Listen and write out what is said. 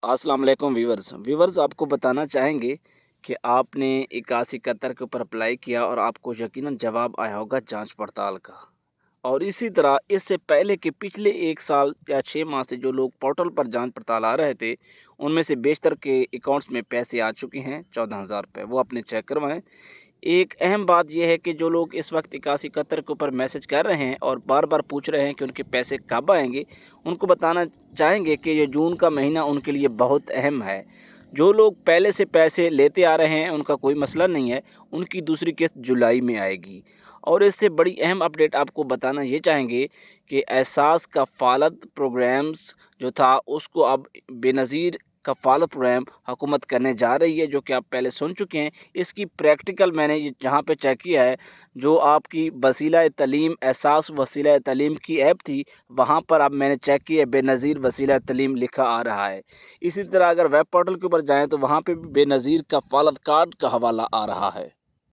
अस्सलाम वालेकुम व्यूवर्स आपको बताना चाहेंगे कि आपने 8171 के ऊपर अप्लाई किया और आपको यकीनन जवाब आया होगा जांच पड़ताल का। और इसी तरह इससे पहले के पिछले 1 साल या 6 माह से जो लोग पोर्टल पर जांच पड़ताल आ रहे थे, उनमें से बेशतर के अकाउंट्स में पैसे आ चुके हैं 14,000 रुपये, वो अपने चेक करवाएँ। एक अहम बात ये है कि जो लोग इस वक्त 8171 के ऊपर मैसेज कर रहे हैं और बार-बार पूछ रहे हैं कि उनके पैसे कब आएँगे, उनको बताना चाहेंगे कि ये जून का महीना उनके लिए बहुत अहम है। जो लोग पहले से पैसे लेते आ रहे हैं, उनका कोई मसला नहीं है, उनकी दूसरी किस्त जुलाई में आएगी। और इससे बड़ी अहम अपडेट आपको बताना ये चाहेंगे कि एहसास कफ़ालत प्रोग्राम्स जो था, उसको अब बेनज़ीर कफ़ालत प्रोग्राम हुकूमत करने जा रही है, जो कि आप पहले सुन चुके हैं। इसकी प्रैक्टिकल मैंने ये जहाँ पे चेक किया है, जो आपकी वसीला तलीम एहसास वसीला तलीम की ऐप थी, वहाँ पर अब मैंने चेक किया है बेनज़ीर वसीला तलीम लिखा आ रहा है। इसी तरह अगर वेब पोर्टल के ऊपर जाएँ तो वहाँ पे भी बेनज़ीर कफ़ालत कार्ड का हवाला आ रहा है।